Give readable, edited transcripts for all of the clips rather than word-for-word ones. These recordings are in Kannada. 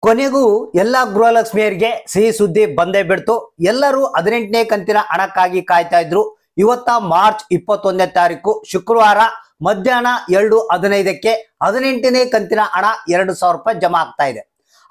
ಕೊನೆಗೂ ಎಲ್ಲ ಗೃಹಲಕ್ಷ್ಮಿಯರಿಗೆ ಸಿಹಿ ಸುದ್ದಿ ಬಂದೇ ಬಿಡ್ತು. ಎಲ್ಲರೂ 18ನೇ ಕಂತಿನ ಹಣಕ್ಕಾಗಿ ಕಾಯ್ತಾ ಇದ್ರು. ಇವತ್ತ ಮಾರ್ಚ್ 21ನೇ ತಾರೀಕು ಶುಕ್ರವಾರ ಮಧ್ಯಾಹ್ನ 2:15ಕ್ಕೆ 18ನೇ ಕಂತಿನ ಹಣ 2,000 ರೂಪಾಯಿ ಜಮಾ ಆಗ್ತಾ ಇದೆ.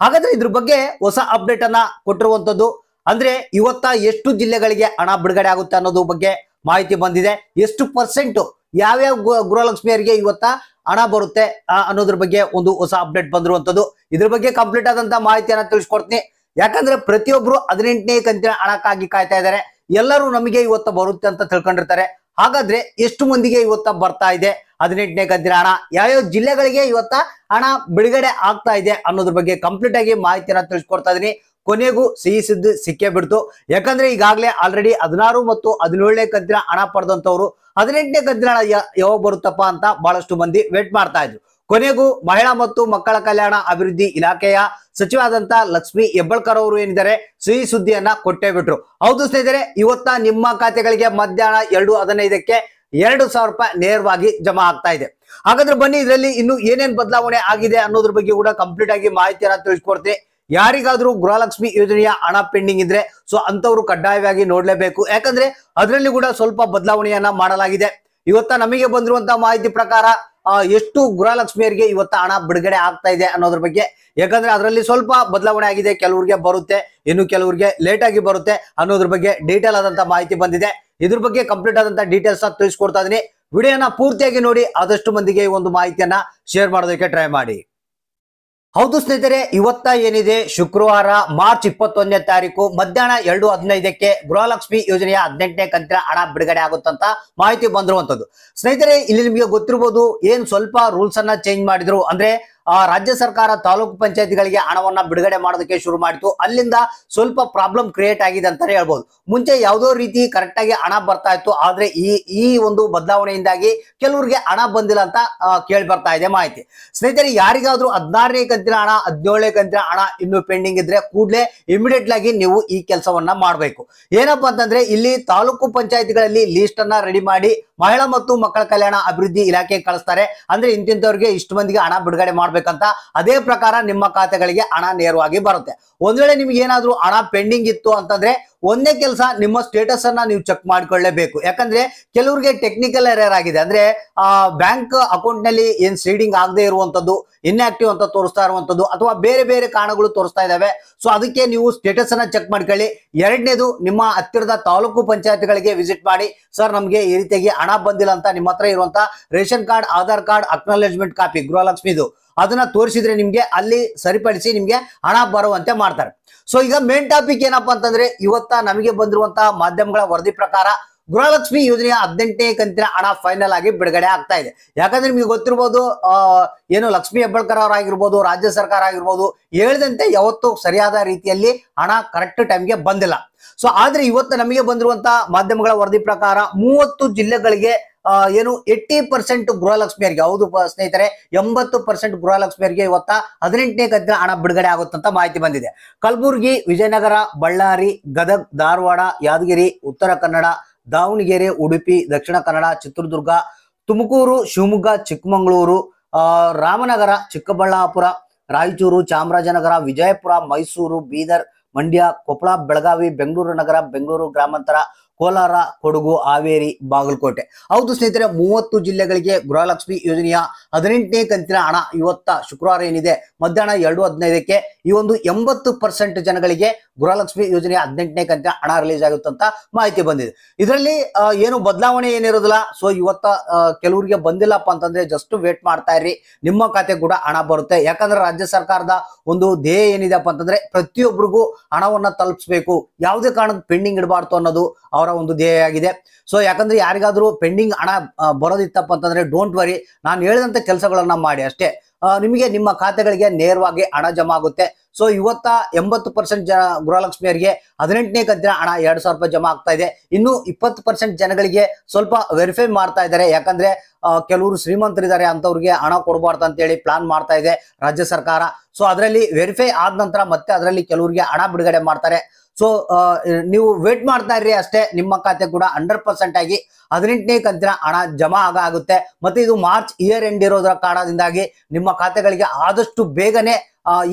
ಹಾಗಾದ್ರೆ ಇದ್ರ ಬಗ್ಗೆ ಹೊಸ ಅಪ್ಡೇಟ್ ಅನ್ನ ಕೊಟ್ಟಿರುವಂತದ್ದು. ಅಂದ್ರೆ ಇವತ್ತ ಎಷ್ಟು ಜಿಲ್ಲೆಗಳಿಗೆ ಹಣ ಬಿಡುಗಡೆ ಆಗುತ್ತೆ ಅನ್ನೋದು ಬಗ್ಗೆ ಮಾಹಿತಿ ಬಂದಿದೆ. ಎಷ್ಟು ಪರ್ಸೆಂಟ್ ಯಾವ್ಯಾವ ಗೃಹಲಕ್ಷ್ಮಿಯರಿಗೆ ಇವತ್ತ ಹಣ ಬರುತ್ತೆ ಅನ್ನೋದ್ರ ಬಗ್ಗೆ ಒಂದು ಹೊಸ ಅಪ್ಡೇಟ್ ಬಂದಿರುವಂತದ್ದು. ಇದ್ರ ಬಗ್ಗೆ ಕಂಪ್ಲೀಟ್ ಆದಂತ ಮಾಹಿತಿಯನ್ನ ತಿಳಿಸ್ಕೊಡ್ತೀನಿ. ಯಾಕಂದ್ರೆ ಪ್ರತಿಯೊಬ್ರು 18ನೇ ಕಂತಿನ ಹಣಕ್ಕಾಗಿ ಕಾಯ್ತಾ ಇದ್ದಾರೆ. ಎಲ್ಲರೂ ನಮಗೆ ಇವತ್ತ ಬರುತ್ತೆ ಅಂತ ತಿಳ್ಕೊಂಡಿರ್ತಾರೆ. ಹಾಗಾದ್ರೆ ಎಷ್ಟು ಮಂದಿಗೆ ಇವತ್ತ ಬರ್ತಾ ಇದೆ 18ನೇ ಕಂತಿನ ಹಣ, ಯಾವ್ಯಾವ ಜಿಲ್ಲೆಗಳಿಗೆ ಇವತ್ತ ಹಣ ಬಿಡುಗಡೆ ಆಗ್ತಾ ಇದೆ ಅನ್ನೋದ್ರ ಬಗ್ಗೆ ಕಂಪ್ಲೀಟ್ ಆಗಿ ಮಾಹಿತಿಯನ್ನ ತಿಳಿಸ್ಕೊಡ್ತಾ ಇದೀನಿ. ಕೊನೆಗೂ ಸಿಹಿ ಸುದ್ದಿ ಸಿಕ್ಕೇ ಬಿಡ್ತು. ಯಾಕಂದ್ರೆ ಈಗಾಗಲೇ ಆಲ್ರೆಡಿ 16 ಮತ್ತು 17ನೇ ಕಂತಿನ ಹಣ ಪಡೆದಂತವ್ರು 18ನೇ ಕಂತಿನ ಹಣ ಯಾವಾಗ ಬರುತ್ತಪ್ಪ ಅಂತ ಬಹಳಷ್ಟು ಮಂದಿ ವೇಟ್ ಮಾಡ್ತಾ ಇದ್ರು. ಕೊನೆಗೂ ಮಹಿಳಾ ಮತ್ತು ಮಕ್ಕಳ ಕಲ್ಯಾಣ ಅಭಿವೃದ್ಧಿ ಇಲಾಖೆಯ ಸಚಿವರಾದಂತ ಲಕ್ಷ್ಮಿ ಹೆಬ್ಬಾಳ್ಕರ್ ಅವರು ಏನಿದ್ದಾರೆ ಸಿಹಿ ಸುದ್ದಿಯನ್ನ ಕೊಟ್ಟೇ ಬಿಟ್ರು. ಹೌದು ಸ್ನೇಹಿತರೆ, ಇವತ್ತ ನಿಮ್ಮ ಖಾತೆಗಳಿಗೆ ಮಧ್ಯಾಹ್ನ 2:15ಕ್ಕೆ 2,000 ರೂಪಾಯಿ ನೇರವಾಗಿ ಜಮಾ ಆಗ್ತಾ ಇದೆ. ಹಾಗಾದ್ರೆ ಬನ್ನಿ, ಇದರಲ್ಲಿ ಇನ್ನು ಏನೇನ್ ಬದಲಾವಣೆ ಆಗಿದೆ ಅನ್ನೋದ್ರ ಬಗ್ಗೆ ಕೂಡ ಕಂಪ್ಲೀಟ್ ಆಗಿ ಮಾಹಿತಿಯನ್ನ ತಿಳಿಸ್ಕೊಡ್ತೀನಿ. ಯಾರಿಗಾದ್ರೂ ಗೃಹಲಕ್ಷ್ಮಿ ಯೋಜನೆಯ ಹಣ ಪೆಂಡಿಂಗ್ ಇದ್ರೆ ಸೊ ಅಂತವ್ರು ಕಡ್ಡಾಯವಾಗಿ ನೋಡ್ಲೇಬೇಕು. ಯಾಕಂದ್ರೆ ಅದರಲ್ಲಿ ಕೂಡ ಸ್ವಲ್ಪ ಬದಲಾವಣೆಯನ್ನ ಮಾಡಲಾಗಿದೆ. ಇವತ್ತ ನಮಗೆ ಬಂದಿರುವಂತಹ ಮಾಹಿತಿ ಪ್ರಕಾರ ಎಷ್ಟು ಗೃಹಲಕ್ಷ್ಮಿಯರಿಗೆ ಇವತ್ತ ಹಣ ಬಿಡುಗಡೆ ಆಗ್ತಾ ಇದೆ ಅನ್ನೋದ್ರ ಬಗ್ಗೆ. ಯಾಕಂದ್ರೆ ಅದರಲ್ಲಿ ಸ್ವಲ್ಪ ಬದಲಾವಣೆ ಆಗಿದೆ. ಕೆಲವರಿಗೆ ಬರುತ್ತೆ, ಇನ್ನು ಕೆಲವರಿಗೆ ಲೇಟ್ ಆಗಿ ಬರುತ್ತೆ ಅನ್ನೋದ್ರ ಬಗ್ಗೆ ಡೀಟೇಲ್ ಆದಂತ ಮಾಹಿತಿ ಬಂದಿದೆ. ಇದ್ರ ಬಗ್ಗೆ ಕಂಪ್ಲೀಟ್ ಆದಂತ ಡೀಟೇಲ್ಸ್ ತಿಳಿಸ್ಕೊಡ್ತಾ ಇದೀನಿ. ವಿಡಿಯೋನ ಪೂರ್ತಿಯಾಗಿ ನೋಡಿ, ಆದಷ್ಟು ಮಂದಿಗೆ ಈ ಒಂದು ಮಾಹಿತಿಯನ್ನ ಶೇರ್ ಮಾಡೋದಕ್ಕೆ ಟ್ರೈ ಮಾಡಿ. ಹೌದು ಸ್ನೇಹಿತರೆ, ಇವತ್ತ ಏನಿದೆ ಶುಕ್ರವಾರ ಮಾರ್ಚ್ 21ನೇ ತಾರೀಕು ಮಧ್ಯಾಹ್ನ 2:15ಕ್ಕೆ ಗೃಹಲಕ್ಷ್ಮಿ ಯೋಜನೆಯ 18ನೇ ಕಂತಿನ ಹಣ ಬಿಡುಗಡೆ ಆಗುತ್ತಂತ ಮಾಹಿತಿ ಬಂದಿರುವಂತದ್ದು. ಸ್ನೇಹಿತರೆ, ಇಲ್ಲಿ ನಿಮಗೆ ಗೊತ್ತಿರಬಹುದು, ಏನ್ ಸ್ವಲ್ಪ ರೂಲ್ಸ್ ಅನ್ನ ಚೇಂಜ್ ಮಾಡಿದ್ರು. ಅಂದ್ರೆ ರಾಜ್ಯ ಸರ್ಕಾರ ತಾಲೂಕು ಪಂಚಾಯತಿಗಳಿಗೆ ಹಣವನ್ನ ಬಿಡುಗಡೆ ಮಾಡೋದಕ್ಕೆ ಶುರು ಮಾಡಿತು. ಅಲ್ಲಿಂದ ಸ್ವಲ್ಪ ಪ್ರಾಬ್ಲಮ್ ಕ್ರಿಯೇಟ್ ಆಗಿದೆ ಅಂತಾನೆ ಹೇಳ್ಬೋದು. ಮುಂಚೆ ಯಾವುದೋ ರೀತಿ ಕರೆಕ್ಟ್ ಆಗಿ ಹಣ ಬರ್ತಾ ಇತ್ತು. ಆದ್ರೆ ಈ ಒಂದು ಬದಲಾವಣೆಯಿಂದಾಗಿ ಕೆಲವರಿಗೆ ಹಣ ಬಂದಿಲ್ಲ ಅಂತ ಕೇಳಿ ಬರ್ತಾ ಇದೆ ಮಾಹಿತಿ. ಸ್ನೇಹಿತರೆ, ಯಾರಿಗಾದ್ರೂ 16ನೇ ಕಂತಿನ ಹಣ 17ನೇ ಕಂತಿನ ಹಣ ಇನ್ನು ಪೆಂಡಿಂಗ್ ಇದ್ರೆ ಕೂಡಲೇ ಇಮಿಡಿಯೇಟ್ ಆಗಿ ನೀವು ಈ ಕೆಲಸವನ್ನ ಮಾಡಬೇಕು. ಏನಪ್ಪಾ ಅಂತಂದ್ರೆ, ಇಲ್ಲಿ ತಾಲೂಕು ಪಂಚಾಯತಿಗಳಲ್ಲಿ ಲಿಸ್ಟ್ ಅನ್ನ ರೆಡಿ ಮಾಡಿ ಮಹಿಳಾ ಮತ್ತು ಮಕ್ಕಳ ಕಲ್ಯಾಣ ಅಭಿವೃದ್ಧಿ ಇಲಾಖೆಗೆ ಕಳಿಸ್ತಾರೆ. ಅಂದ್ರೆ ಇಂತಿಂತವ್ರಿಗೆ ಇಷ್ಟು ಮಂದಿಗೆ ಹಣ ಬಿಡುಗಡೆ ಮಾಡ್ಬೇಕಂತ. ಅದೇ ಪ್ರಕಾರ ನಿಮ್ಮ ಖಾತೆಗಳಿಗೆ ಹಣ ನೇರವಾಗಿ ಬರುತ್ತೆ. ಒಂದ್ ವೇಳೆ ನಿಮ್ಗೆ ಏನಾದ್ರೂ ಹಣ ಪೆಂಡಿಂಗ್ ಇತ್ತು ಅಂತಂದ್ರೆ ಒಂದೇ ಕೆಲಸ, ನಿಮ್ಮ ಸ್ಟೇಟಸ್ ಅನ್ನ ನೀವು ಚೆಕ್ ಮಾಡ್ಕೊಳ್ಳೇಬೇಕು. ಯಾಕಂದ್ರೆ ಕೆಲವರಿಗೆ ಟೆಕ್ನಿಕಲ್ ಎರರ್ ಆಗಿದೆ. ಅಂದ್ರೆ ಬ್ಯಾಂಕ್ ಅಕೌಂಟ್ ನಲ್ಲಿ ಏನ್ ಸೀಡಿಂಗ್ ಆಗದೆ ಇರುವಂತದ್ದು, ಇನ್ಆಕ್ಟಿವ್ ಅಂತ ತೋರಿಸ್ತಾ ಇರುವಂತದ್ದು, ಅಥವಾ ಬೇರೆ ಬೇರೆ ಕಾರಣಗಳು ತೋರಿಸ್ತಾ ಇದಾವೆ. ಸೊ ಅದಕ್ಕೆ ನೀವು ಸ್ಟೇಟಸ್ ಅನ್ನ ಚೆಕ್ ಮಾಡ್ಕೊಳ್ಳಿ. ಎರಡನೇದು, ನಿಮ್ಮ ಹತ್ತಿರದ ತಾಲೂಕು ಪಂಚಾಯತ್ಗಳಿಗೆ ವಿಸಿಟ್ ಮಾಡಿ, ಸರ್ ನಮ್ಗೆ ಈ ರೀತಿಯಾಗಿ ಹಣ ಬಂದಿಲ್ಲ ಅಂತ ನಿಮ್ಮ ಹತ್ರ ಇರುವಂತ ration card, Aadhaar card, acknowledgement copy ಗೃಹಲಕ್ಷ್ಮಿದು ಅದನ್ನ ತೋರಿಸಿದ್ರೆ ನಿಮ್ಗೆ ಅಲ್ಲಿ ಸರಿಪಡಿಸಿ ನಿಮ್ಗೆ ಹಣ ಬರುವಂತೆ ಮಾಡ್ತಾರೆ. ಸೊ ಈಗ ಮೇನ್ ಟಾಪಿಕ್ ಏನಪ್ಪಾ ಅಂತಂದ್ರೆ, ಇವತ್ತ ನಮಗೆ ಬಂದಿರುವಂತಹ ಮಾಧ್ಯಮಗಳ ವರದಿ ಪ್ರಕಾರ ಗೃಹಲಕ್ಷ್ಮಿ ಯೋಜನೆಯ 18ನೇ ಕಂತಿನ ಹಣ ಫೈನಲ್ ಆಗಿ ಬಿಡುಗಡೆ ಆಗ್ತಾ ಇದೆ. ಯಾಕಂದ್ರೆ ನಿಮ್ಗೆ ಗೊತ್ತಿರ್ಬೋದು, ಏನು ಲಕ್ಷ್ಮಿ ಹೆಬ್ಬಾಳ್ಕರ್ ಅವರಾಗಿರ್ಬೋದು, ರಾಜ್ಯ ಸರ್ಕಾರ ಆಗಿರ್ಬೋದು, ಹೇಳಿದಂತೆ ಯಾವತ್ತೂ ಸರಿಯಾದ ರೀತಿಯಲ್ಲಿ ಹಣ ಕರೆಕ್ಟ್ ಟೈಮ್ಗೆ ಬಂದಿಲ್ಲ. ಸೊ ಆದ್ರೆ ಇವತ್ತು ನಮಗೆ ಬಂದಿರುವಂತಹ ಮಾಧ್ಯಮಗಳ ವರದಿ ಪ್ರಕಾರ 30 ಜಿಲ್ಲೆಗಳಿಗೆ ಏನು 80% ಗೃಹಲಕ್ಷ್ಮಿಯರಿಗೆ, ಹೌದು ಸ್ನೇಹಿತರೆ, 80% ಗೃಹಲಕ್ಷ್ಮಿಯರಿಗೆ ಇವತ್ತ 18ನೇ ಕಂತಿನ ಹಣ ಬಿಡುಗಡೆ ಆಗುತ್ತಂತ ಮಾಹಿತಿ ಬಂದಿದೆ. ಕಲಬುರಗಿ, ವಿಜಯನಗರ, ಬಳ್ಳಾರಿ, ಗದಗ್, ಧಾರವಾಡ, ಯಾದಗಿರಿ, ಉತ್ತರ ಕನ್ನಡ, ದಾವಣಗೆರೆ, ಉಡುಪಿ, ದಕ್ಷಿಣ ಕನ್ನಡ, ಚಿತ್ರದುರ್ಗ, ತುಮಕೂರು, ಶಿವಮೊಗ್ಗ, ಚಿಕ್ಕಮಗಳೂರು, ರಾಮನಗರ, ಚಿಕ್ಕಬಳ್ಳಾಪುರ, ರಾಯಚೂರು, ಚಾಮರಾಜನಗರ, ವಿಜಯಪುರ, ಮೈಸೂರು, ಬೀದರ್, ಮಂಡ್ಯ, ಕೊಪ್ಪಳ, ಬೆಳಗಾವಿ, ಬೆಂಗಳೂರು ನಗರ, ಬೆಂಗಳೂರು ಗ್ರಾಮಾಂತರ, ಕೋಲಾರ, ಕೊಡಗು, ಹಾವೇರಿ, ಬಾಗಲಕೋಟೆ. ಹೌದು ಸ್ನೇಹಿತರೆ, 30 ಜಿಲ್ಲೆಗಳಿಗೆ ಗೃಹಲಕ್ಷ್ಮಿ ಯೋಜನೆಯ 18ನೇ ಕಂತಿನ ಹಣ ಇವತ್ತ ಶುಕ್ರವಾರ ಏನಿದೆ ಮಧ್ಯಾಹ್ನ 2:15ಕ್ಕೆ ಈ ಒಂದು 80% ಜನಗಳಿಗೆ ಗೃಹಲಕ್ಷ್ಮಿ ಯೋಜನೆಯ 18ನೇ ಕಂತಿನ ಹಣ ರಿಲೀಸ್ ಆಗುತ್ತೆ ಅಂತ ಮಾಹಿತಿ ಬಂದಿದೆ. ಇದರಲ್ಲಿ ಏನು ಬದಲಾವಣೆ ಏನಿರೋದಿಲ್ಲ. ಸೊ ಇವತ್ತ ಕೆಲವರಿಗೆ ಬಂದಿಲ್ಲಪ್ಪ ಅಂತಂದ್ರೆ ಜಸ್ಟ್ ವೇಟ್ ಮಾಡ್ತಾ ಇರ್ರಿ, ನಿಮ್ಮ ಖಾತೆ ಕೂಡ ಹಣ ಬರುತ್ತೆ. ಯಾಕಂದ್ರೆ ರಾಜ್ಯ ಸರ್ಕಾರದ ಒಂದು ಧ್ಯೇಯ ಏನಿದೆಪ್ಪ ಅಂತಂದ್ರೆ ಪ್ರತಿಯೊಬ್ಬರಿಗೂ ಹಣವನ್ನ ತಲುಪಿಸಬೇಕು, ಯಾವುದೇ ಕಾರಣದ ಪೆಂಡಿಂಗ್ ಇಡಬಾರ್ದು ಅನ್ನೋದು ಅವರ ಒಂದು ಧ್ಯೇಯ ಆಗಿದೆ. ಸೊ ಯಾಕಂದ್ರೆ ಯಾರಿಗಾದ್ರೂ ಪೆಂಡಿಂಗ್ ಹಣ ಬರೋದಿತ್ತಪ್ಪ ಅಂತಂದ್ರೆ ಡೋಂಟ್ ವರಿ, ನಾನು ಹೇಳಿದಂತ ಕೆಲಸಗಳನ್ನ ಮಾಡಿ ಅಷ್ಟೇ, ನಿಮಗೆ ನಿಮ್ಮ ಖಾತೆಗಳಿಗೆ ನೇರವಾಗಿ ಹಣ ಜಮಾ ಆಗುತ್ತೆ. ಸೊ ಇವತ್ತ 80% ಗೃಹಲಕ್ಷ್ಮಿಯರಿಗೆ 18ನೇ ಕಂತಿನ ಹಣ 2,000 ರೂಪಾಯಿ ಜಮಾ ಆಗ್ತಾ ಇದೆ. ಇನ್ನು 20% ಜನಗಳಿಗೆ ಸ್ವಲ್ಪ ವೆರಿಫೈ ಮಾಡ್ತಾ ಇದ್ದಾರೆ. ಯಾಕಂದ್ರೆ ಕೆಲವರು ಶ್ರೀಮಂತರಿದ್ದಾರೆ, ಅಂತವ್ರಿಗೆ ಹಣ ಕೊಡಬಾರ್ದು ಅಂತ ಹೇಳಿ ಪ್ಲಾನ್ ಮಾಡ್ತಾ ಇದೆ ರಾಜ್ಯ ಸರ್ಕಾರ. ಸೊ ಅದರಲ್ಲಿ ವೆರಿಫೈ ಆದ ನಂತರ ಮತ್ತೆ ಅದರಲ್ಲಿ ಕೆಲವರಿಗೆ ಹಣ ಬಿಡುಗಡೆ ಮಾಡ್ತಾರೆ. ಸೊ ನೀವು ವೇಟ್ ಮಾಡ್ತಾ ಇರ್ರಿ ಅಷ್ಟೇ, ನಿಮ್ಮ ಖಾತೆ ಕೂಡ 100% ಆಗಿ 18ನೇ ಕಂತಿನ ಹಣ ಜಮಾ ಆಗುತ್ತೆ. ಮತ್ತೆ ಇದು ಮಾರ್ಚ್ ಇಯರ್ ಎಂಡ್ ಇರೋದ್ರ ಕಾರಣದಿಂದಾಗಿ ನಿಮ್ಮ ಖಾತೆಗಳಿಗೆ ಆದಷ್ಟು ಬೇಗನೆ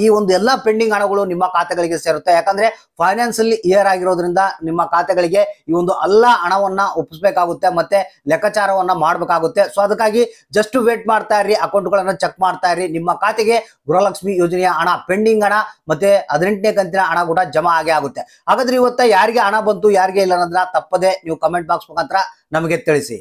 ಈ ಒಂದು ಎಲ್ಲಾ ಪೆಂಡಿಂಗ್ ಹಣಗಳು ನಿಮ್ಮ ಖಾತೆಗಳಿಗೆ ಸೇರುತ್ತೆ. ಯಾಕಂದ್ರೆ ಫೈನಾನ್ಸಿಯಲ್ ಇಯರ್ ಆಗಿರೋದ್ರಿಂದ ನಿಮ್ಮ ಖಾತೆಗಳಿಗೆ ಈ ಒಂದು ಎಲ್ಲ ಹಣವನ್ನ ಒಪ್ಪಿಸಬೇಕಾಗುತ್ತೆ, ಮತ್ತೆ ಲೆಕ್ಕಾಚಾರವನ್ನ ಮಾಡಬೇಕಾಗುತ್ತೆ. ಸೊ ಅದಕ್ಕಾಗಿ ಜಸ್ಟ್ ವೇಟ್ ಮಾಡ್ತಾ ಇರಿ, ಅಕೌಂಟ್ಗಳನ್ನ ಚೆಕ್ ಮಾಡ್ತಾ ಇರಿ. ನಿಮ್ಮ ಖಾತೆಗೆ ಗೃಹಲಕ್ಷ್ಮಿ ಯೋಜನೆಯ ಹಣ, ಪೆಂಡಿಂಗ್ ಹಣ ಮತ್ತೆ 18ನೇ ಕಂತಿನ ಹಣ ಕೂಡ ಜಮಾ ಆಗೇ ಆಗುತ್ತೆ. ಹಾಗಾದ್ರೆ ಇವತ್ತ ಯಾರಿಗೆ ಹಣ ಬಂತು, ಯಾರಿಗೆ ಇಲ್ಲ ಅನ್ನೋದನ್ನ ತಪ್ಪದೆ ನೀವು ಕಮೆಂಟ್ ಬಾಕ್ಸ್ ಮುಖಾಂತರ ನಮಗೆ ತಿಳಿಸಿ.